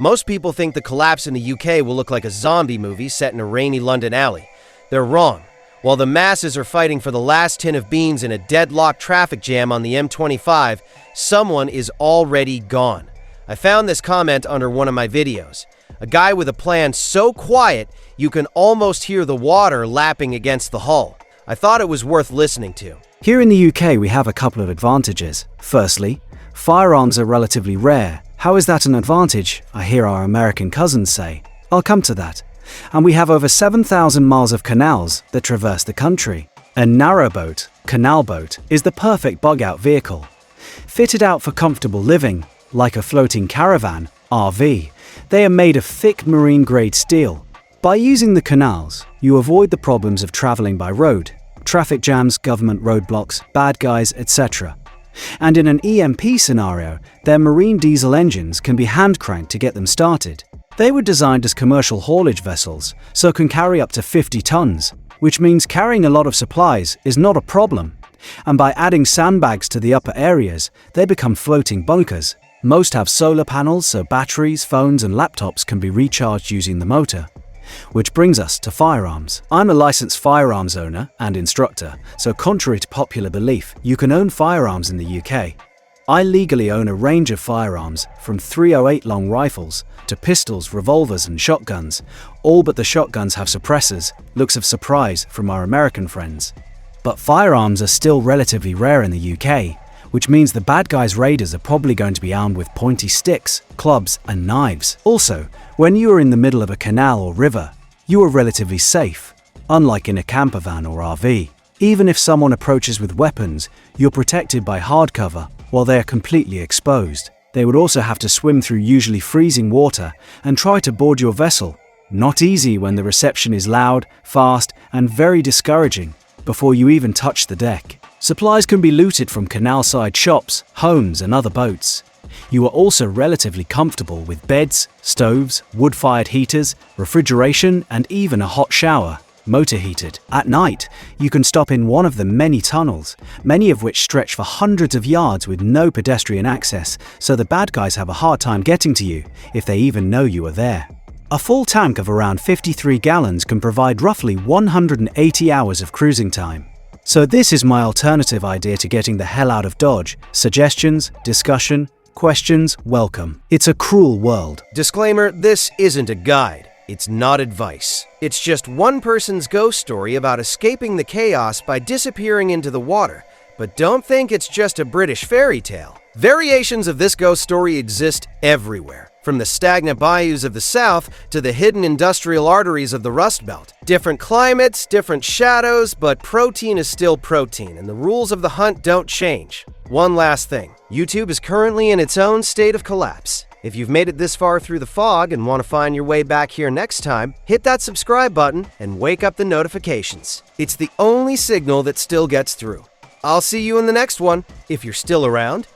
Most people think the collapse in the UK will look like a zombie movie set in a rainy London alley. They're wrong. While the masses are fighting for the last tin of beans in a deadlocked traffic jam on the M25, someone is already gone. I found this comment under one of my videos. A guy with a plan so quiet you can almost hear the water lapping against the hull. I thought it was worth listening to. Here in the UK, we have a couple of advantages. Firstly, firearms are relatively rare. How is that an advantage? I hear our American cousins say. I'll come to that. And we have over 7,000 miles of canals that traverse the country. A narrowboat, canal boat, is the perfect bug-out vehicle. Fitted out for comfortable living, like a floating caravan, RV, they are made of thick marine-grade steel. By using the canals, you avoid the problems of traveling by road, traffic jams, government roadblocks, bad guys, etc. And in an EMP scenario, their marine diesel engines can be hand-cranked to get them started. They were designed as commercial haulage vessels, so can carry up to 50 tons, which means carrying a lot of supplies is not a problem. And by adding sandbags to the upper areas, they become floating bunkers. Most have solar panels, so batteries, phones and laptops can be recharged using the motor. Which brings us to firearms. I'm a licensed firearms owner and instructor, so contrary to popular belief, you can own firearms in the UK. I legally own a range of firearms, from .308 long rifles to pistols, revolvers and shotguns. All but the shotguns have suppressors, looks of surprise from our American friends. But firearms are still relatively rare in the UK, which means the bad guys' raiders are probably going to be armed with pointy sticks, clubs and knives. Also, when you are in the middle of a canal or river, you are relatively safe, unlike in a campervan or RV. Even if someone approaches with weapons, you're protected by hard cover while they are completely exposed. They would also have to swim through usually freezing water and try to board your vessel. Not easy when the reception is loud, fast and very discouraging before you even touch the deck. Supplies can be looted from canal-side shops, homes and other boats. You are also relatively comfortable with beds, stoves, wood-fired heaters, refrigeration and even a hot shower, motor-heated. At night, you can stop in one of the many tunnels, many of which stretch for hundreds of yards with no pedestrian access, so the bad guys have a hard time getting to you, if they even know you are there. A full tank of around 53 gallons can provide roughly 180 hours of cruising time. So this is my alternative idea to getting the hell out of Dodge. Suggestions, discussion, questions, welcome. It's a cruel world. Disclaimer, this isn't a guide. It's not advice. It's just one person's ghost story about escaping the chaos by disappearing into the water. But don't think it's just a British fairy tale. Variations of this ghost story exist everywhere, from the stagnant bayous of the South to the hidden industrial arteries of the Rust Belt. Different climates, different shadows, but protein is still protein, and the rules of the hunt don't change. One last thing, YouTube is currently in its own state of collapse. If you've made it this far through the fog and want to find your way back here next time, hit that subscribe button and wake up the notifications. It's the only signal that still gets through. I'll see you in the next one, if you're still around.